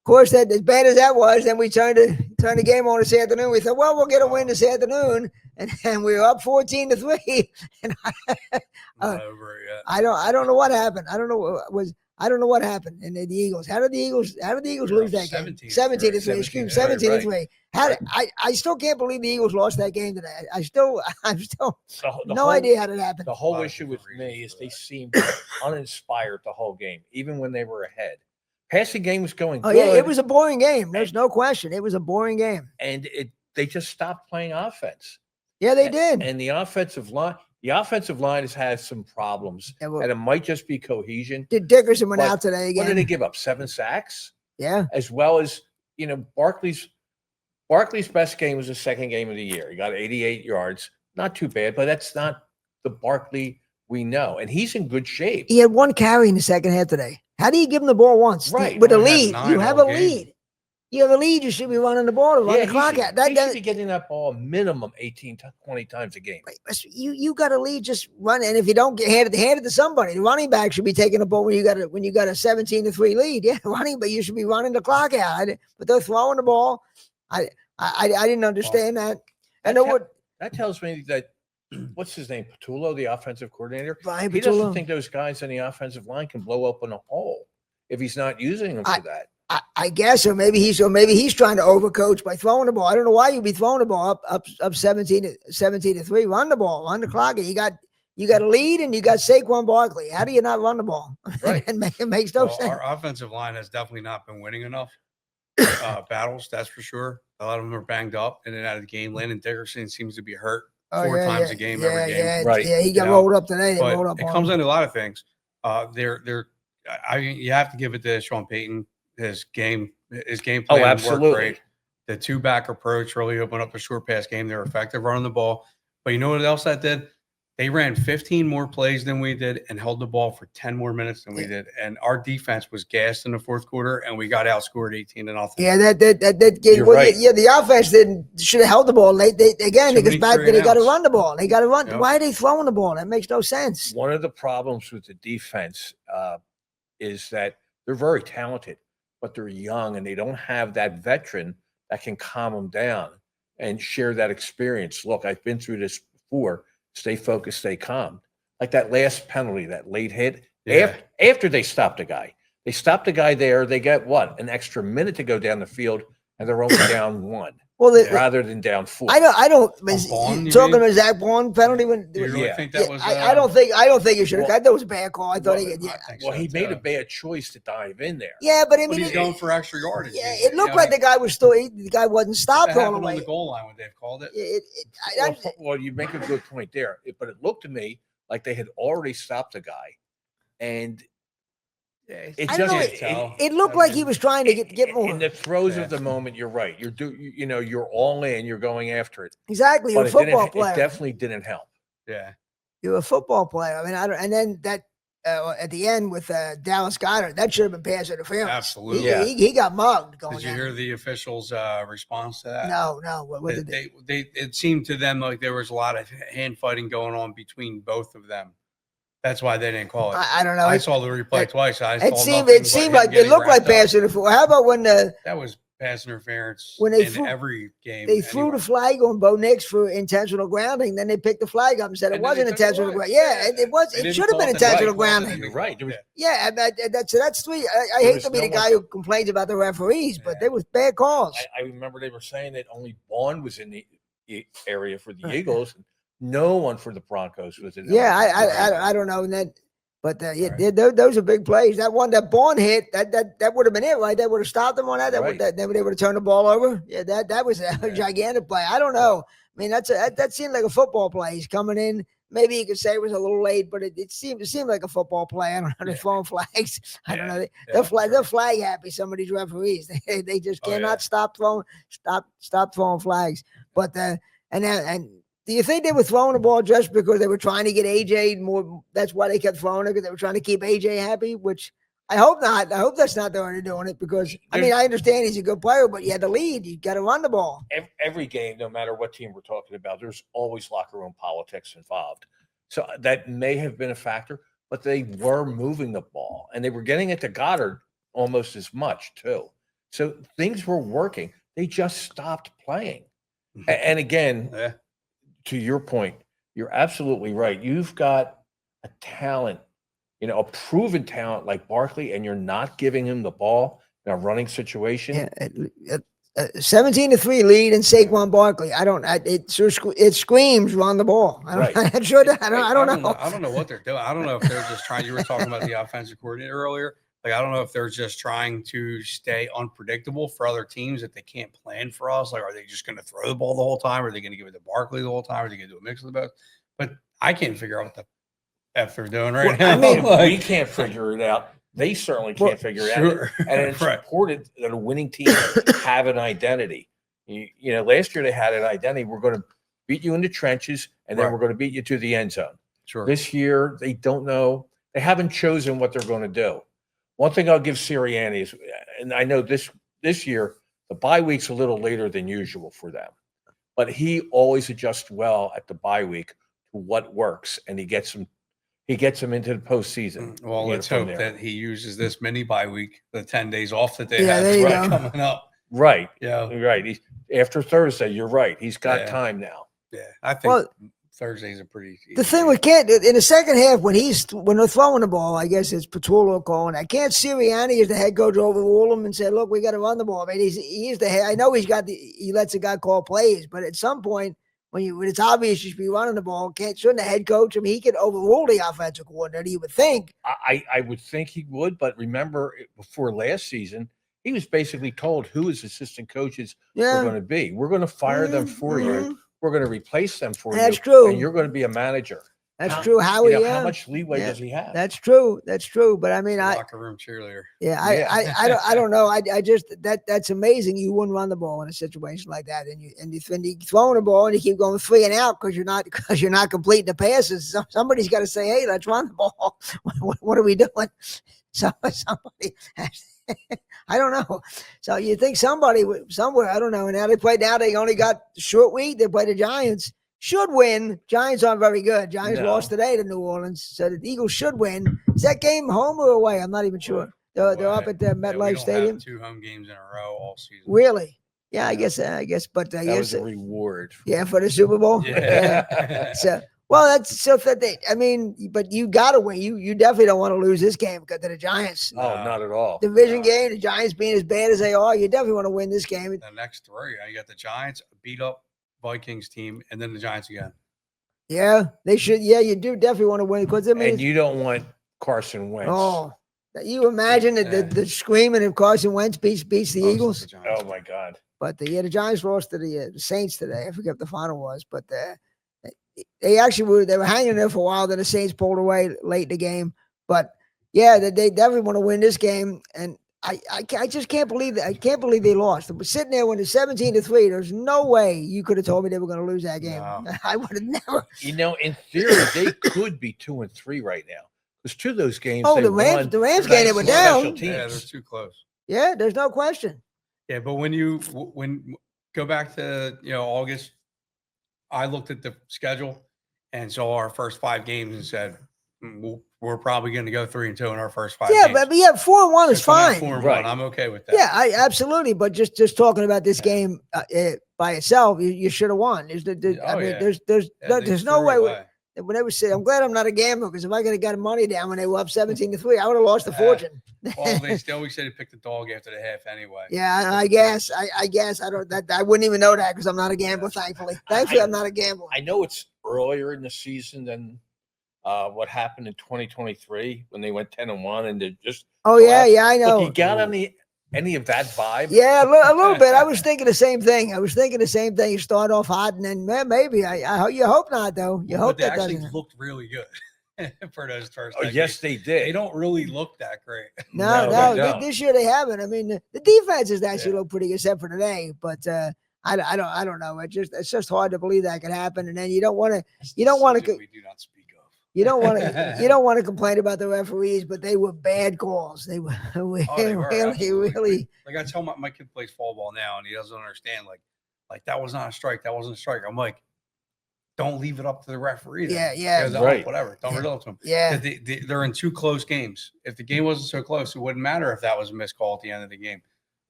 course, that as bad as that was, then we turned the game on this afternoon. We thought, well, we'll get a win this afternoon, and we were up 14-3. And I don't know what happened. I don't know what happened in the Eagles. How did the Eagles lose that game? 17-3. Excuse me, 17-3. I still can't believe the Eagles lost that game today. I'm still no idea how that happened. The whole issue with me is they seemed uninspired the whole game, even when they were ahead. Passing game was going good. Yeah, it was a boring game. There's no question. It was a boring game. And they just stopped playing offense. Yeah, they did. And the offensive line has had some problems. And it might just be cohesion. Dickerson went out today again. What did they give up? 7 sacks? Yeah. As well as, Barkley's best game was the second game of the year. He got 88 yards. Not too bad, but that's not the Barkley we know. And he's in good shape. He had 1 carry in the second half today. How do you give him the ball once? Right. With a lead. You have a lead. You have a lead. You should be running the ball to run the clock out. He should be getting that ball minimum 18 to 20 times a game. You got a lead, just run. And if you don't hand it to somebody, the running back should be taking the ball when you got a 17-3 lead. Yeah, but you should be running the clock out. But they're throwing the ball. I didn't understand that. And that tells me that what's his name? Patullo, the offensive coordinator. Brian he Patullo. doesn't think those guys in the offensive line can blow open a hole if he's not using them for that. I guess, or maybe he's trying to overcoach by throwing the ball. I don't know why you'd be throwing the ball up 17-3. Run the ball, run the clock. You got a lead, and you got Saquon Barkley. How do you not run the ball? Right. It makes no sense. Our offensive line has definitely not been winning enough battles. That's for sure. A lot of them are banged up in and out of the game. Landon Dickerson seems to be hurt 4 times a game every game. Yeah, right. Yeah, he got rolled up today. They rolled up. It comes into a lot of things. You have to give it to Sean Payton. His game plan worked great. The 2-back approach really opened up a short pass game. They're effective running the ball. But you know what else that did? They ran 15 more plays than we did and held the ball for 10 more minutes than we did. And our defense was gassed in the fourth quarter, and we got outscored 18-0. Yeah, that game. Right. Yeah, the offense should have held the ball. They got to run the ball. They got to run. Yep. Why are they throwing the ball? That makes no sense. One of the problems with the defense is that they're very talented, but they're young, and they don't have that veteran that can calm them down and share that experience. Look, I've been through this before. Stay focused, stay calm. Like that last penalty, that late hit. Yeah. After they stopped a guy. They stopped the guy there. They get an extra minute to go down the field, and they're only down 1. Rather than down 4. I don't. Talking about Zach Bond penalty when do you really think that was? I don't think you should have. That was a bad call. I thought he. Yeah. He made a bad choice to dive in there. Yeah, but I mean, he's going for extra yardage. Yeah, it looked like the guy was still. The guy wasn't stopped all the way on the goal line when they've called it. You make a good point there, but it looked to me like they had already stopped the guy, and. It looked like he was trying to get more. In the throes of the moment, you're right. You're all in. You're going after it. Exactly. You're a football player. It definitely didn't help. Yeah. You're a football player. I mean, and then that at the end with Dallas Goedert, that should have been pass interference. Absolutely. He got mugged. Did you hear the officials' response to that? No. What did they? It seemed to them like there was a lot of hand fighting going on between both of them. That's why they didn't call it. I don't know. I saw the replay twice. It seemed like it looked like pass interference. How about when that was pass interference in every game? They threw the flag on Bo Nix for intentional grounding. Then they picked the flag up and said it wasn't intentional grounding. Yeah, it was. It should have been intentional grounding. You're right. Yeah, that's sweet. I hate to be the guy who complains about the referees, but there was bad calls. I remember they were saying that only Bond was in the area for the Eagles. No one for the Broncos was in. Yeah, I don't know that, but those are big plays. That Bond hit, that would have been it, right? That would have stopped them on that. They would have turned the ball over. Yeah, that was a gigantic play. I don't know. I mean, that seemed like a football play. He's coming in. Maybe you could say it was a little late, but it seemed like a football play. I don't know. They're throwing flags. I don't know. They're flag happy. Some of these referees, they just cannot stop throwing flags. But and. Do you think they were throwing the ball just because they were trying to get AJ more? That's why they kept throwing it, because they were trying to keep AJ happy, which I hope not. I hope that's not the way they're doing it, because, I mean, I understand he's a good player, but you had the lead. You got to run the ball. Every game, no matter what team we're talking about, there's always locker room politics involved. So that may have been a factor, but they were moving the ball, and they were getting it to Goddard almost as much, too. So things were working. They just stopped playing. And again, to your point, you're absolutely right. You've got a talent, a proven talent like Barkley, and you're not giving him the ball in a running situation. Yeah, 17-3 lead in Saquon Barkley. It screams run the ball. I don't know. I don't know what they're doing. I don't know if they're just trying. You were talking about the offensive coordinator earlier. Like, I don't know if they're just trying to stay unpredictable for other teams that they can't plan for us. Like, are they just going to throw the ball the whole time? Are they going to give it to Barkley the whole time? Are they going to do a mix of the both? But I can't figure out what the F they're doing right now. I mean, we can't figure it out. They certainly can't figure it out. And it's important that a winning team have an identity. Last year they had an identity. We're going to beat you in the trenches, and then we're going to beat you to the end zone. Sure. This year, they don't know. They haven't chosen what they're going to do. One thing I'll give Sirianni is, and I know this year, the bye week's a little later than usual for them, but he always adjusts well at the bye week to what works, and he gets them into the postseason. Well, let's hope that he uses this mini bye week, the 10 days off that they have coming up. Right. Yeah. Right. After Thursday, you're right. He's got time now. Yeah. I think Thursdays are pretty easy. The thing we can't in the second half when they're throwing the ball, I guess it's Patullo calling. I can't Sirianni as the head coach overrule him and say, "Look, we got to run the ball." I mean, he's the head. I know he lets a guy call plays, but at some point when it's obvious you should be running the ball, shouldn't the head coach? I mean, he could overrule the offensive coordinator. You would think. I would think he would, but remember before last season, he was basically told who his assistant coaches were going to be. We're going to fire them for you. We're going to replace them for you. That's true. And you're going to be a manager. That's true. How much leeway does he have? That's true. But I mean, locker room cheerleader. Yeah, I don't know. I just that's amazing. You wouldn't run the ball in a situation like that, and you throwing the ball and you keep going 3 and out because you're not completing the passes. Somebody's got to say, "Hey, let's run the ball." What are we doing? Somebody. I don't know. So you think somebody somewhere, I don't know. And now they only got the short week. They play the Giants. Should win. Giants aren't very good. Giants lost today to New Orleans. So the Eagles should win. Is that game home or away? I'm not even sure. They're up at the MetLife Stadium. Have 2 home games in a row all season. Really? Yeah, I guess. But that was a reward. For the Super Bowl. Yeah. But you got to win. You definitely don't want to lose this game because of the Giants. No, not at all. Division game, the Giants being as bad as they are, you definitely want to win this game. The next 3, you got the Giants, beat up Vikings team, and then the Giants again. Yeah, they should. Yeah, you do definitely want to win because and you don't want Carson Wentz. Oh, you imagine the screaming if Carson Wentz beats the Eagles. Oh my God! But the Giants lost to the Saints today. I forget what the final was, but they were hanging there for a while. Then the Saints pulled away late in the game. But yeah, they definitely want to win this game. And I just can't believe that. I can't believe they lost. They were sitting there when it's 17-3. There's no way you could have told me they were going to lose that game. No. I would have never. In theory, they could be 2-3 right now. Because 2 of those games. Oh, the Rams game, they were down. Yeah, they're too close. Yeah, there's no question. Yeah, but when go back to August, I looked at the schedule and saw our first 5 games and said, we're probably going to go 3-2 in our first 5 games. But 4-1 is fine. 4-1, I'm okay with that. Yeah, absolutely. But just talking about this game by itself, you should have won. There's no way. When they were saying, I'm glad I'm not a gambler because if I could have got money down when they were up 17-3, I would have lost a fortune. Well, they always said to pick the dog after the half anyway. Yeah, I guess. I don't. I wouldn't even know that because I'm not a gambler. Thankfully, I'm not a gambler. I know it's earlier in the season than what happened in 2023 when they went 10-1 and they just. Oh yeah, I know. Look, you got any of that vibe? Yeah, a little bit. I was thinking the same thing. You start off hot and then maybe. You hope not though. You hope that actually looked really good for those first. Oh yes, they did. They don't really look that great. No. This year they haven't. I mean, the defense has actually looked pretty good except for today, but. I don't know. It's just hard to believe that could happen. And then you don't want to. We do not speak of. You don't want to complain about the referees, but they were bad calls. They were really. Like I tell my kid plays fall ball now, and he doesn't understand. Like that was not a strike. That wasn't a strike. I'm like, don't leave it up to the referee. Yeah. Right. Whatever. Don't relate to them. Yeah. They're in 2 close games. If the game wasn't so close, it wouldn't matter if that was a missed call at the end of the game.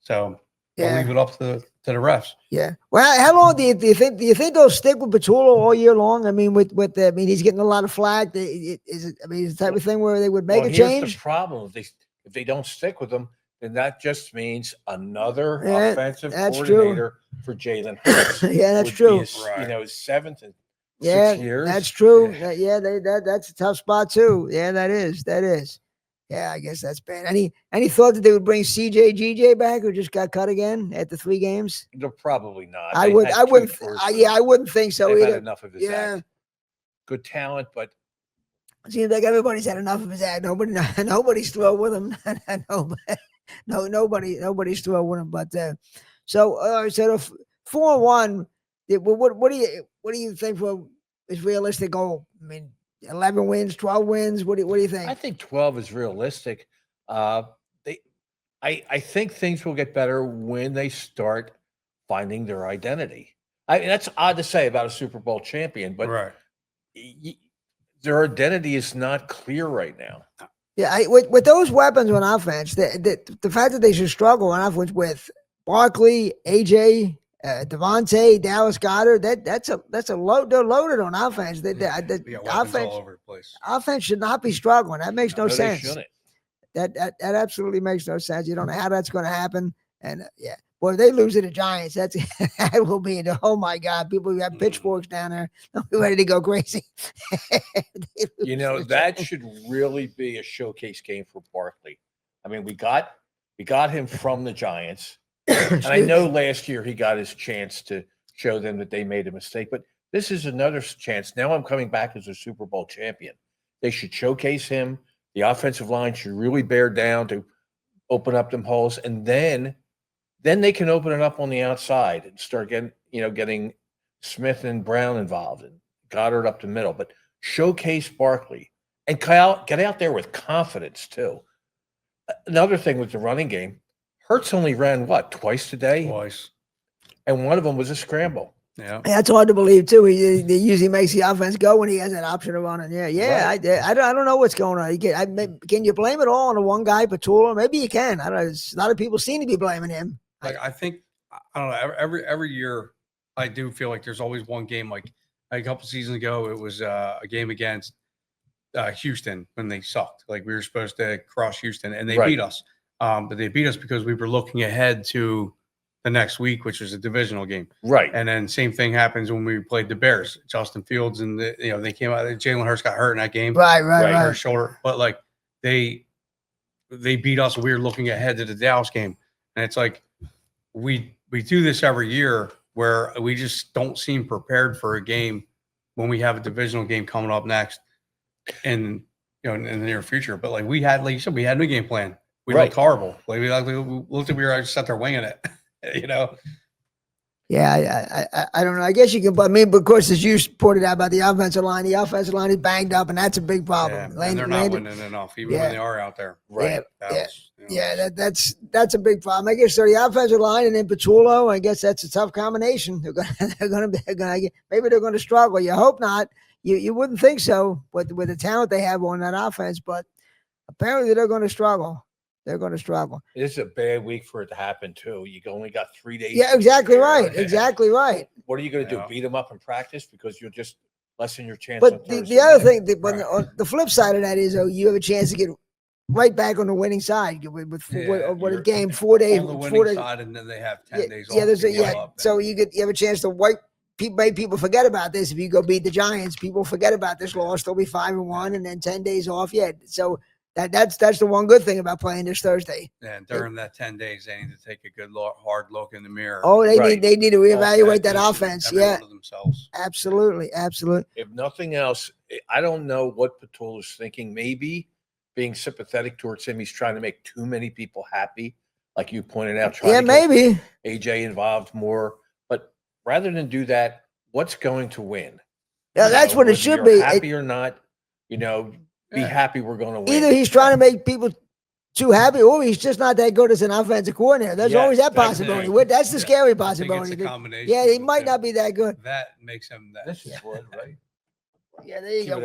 So we'll leave it up to the refs. Yeah. Well, how long do you think they'll stick with Patullo all year long? I mean, he's getting a lot of flack. Is the type of thing where they would make a change? Here's the problem: if they don't stick with him, then that just means another offensive coordinator for Jalen Hurts. Yeah, that's true. His 7th in 6 years. That's true. That's a tough spot too. Yeah, that is. Yeah, I guess that's bad. Any thought that they would bring GJ back, or just got cut again after 3 games? They're probably not. I wouldn't think so either. Had enough of his act. Good talent, but it seems like everybody's had enough of his act. Nobody's thrilled with him. Nobody's thrilled with him. But so the 4-1. What do you think is realistic goal? I mean, 11 wins, 12 wins. What do you think? I think 12 is realistic. I think things will get better when they start finding their identity. That's odd to say about a Super Bowl champion, but their identity is not clear right now. Yeah, with those weapons on offense, the fact that they should struggle on offense with Barkley, AJ, Devontae, Dallas Goedert, that's a load. They're loaded on offense. The offense all over the place. Offense should not be struggling. That makes no sense. They shouldn't. That absolutely makes no sense. You don't know how that's going to happen. And if they lose to the Giants, that will be oh my God! People who have pitchforks down there, they'll be ready to go crazy. That should really be a showcase game for Barkley. I mean, we got him from the Giants. And I know last year he got his chance to show them that they made a mistake, but this is another chance. Now I'm coming back as a Super Bowl champion. They should showcase him. The offensive line should really bear down to open up them holes, and then they can open it up on the outside and start getting Smith and Brown involved and Goddard up the middle. But showcase Barkley and get out there with confidence too. Another thing with the running game. Hurts only ran twice today? Twice. And one of them was a scramble. Yeah. That's hard to believe too. He usually makes the offense go when he has that option of running. Yeah. Right. I don't know what's going on. Can you blame it all on the one guy, Patullo? Maybe you can. I don't know. A lot of people seem to be blaming him. I think I don't know. Every year, I do feel like there's always one game. Like a couple seasons ago, it was a game against Houston when they sucked. Like we were supposed to cross Houston, and they beat us. But they beat us because we were looking ahead to the next week, which was a divisional game. Right. And then same thing happens when we played the Bears. Justin Fields and they came out. Jalen Hurts got hurt in that game. Right. Hurt shoulder. But like they beat us. We were looking ahead to the Dallas game, and it's like we do this every year where we just don't seem prepared for a game when we have a divisional game coming up next, and in the near future. But like we had, like you said, we had no game plan. We looked horrible. Like we looked like we were just sat there winging it, Yeah, I don't know. I guess you can, but of course, as you pointed out about the offensive line is banged up, and that's a big problem. Yeah, and they're not winning enough, even when they are out there. Right. That's a big problem. I guess so. The offensive line and then Patullo, I guess that's a tough combination. Maybe they're going to struggle. You hope not. You wouldn't think so, with the talent they have on that offense, but apparently they're going to struggle. They're going to struggle. It's a bad week for it to happen too. You only got 3 days. Yeah, exactly right. Exactly right. What are you going to do? Beat them up in practice because you'll just lessen your chance. But the other thing, on the flip side of that is, you have a chance to get right back on the winning side with a game 4 days. On the winning side, and then they have 10 days off. Yeah, so you have a chance to make people forget about this. If you go beat the Giants, people forget about this loss. They'll be 5-1, and then 10 days off. Yeah, so. That's the one good thing about playing this Thursday. And during that 10 days, they need to take a good hard look in the mirror. Oh, they need to reevaluate that offense. Yeah, themselves. Absolutely. If nothing else, I don't know what Patullo is thinking. Maybe being sympathetic towards him, he's trying to make too many people happy, like you pointed out. Trying to maybe AJ involved more, but rather than do that, what's going to win? Yeah, that's what it should be. Happy or not, be happy we're going to win. Either he's trying to make people too happy, or he's just not that good as an offensive coordinator. There's always that possibility. That's the scary possibility. It's a combination. Yeah, he might not be that good. That makes him that. This is what, right? Yeah, there you go.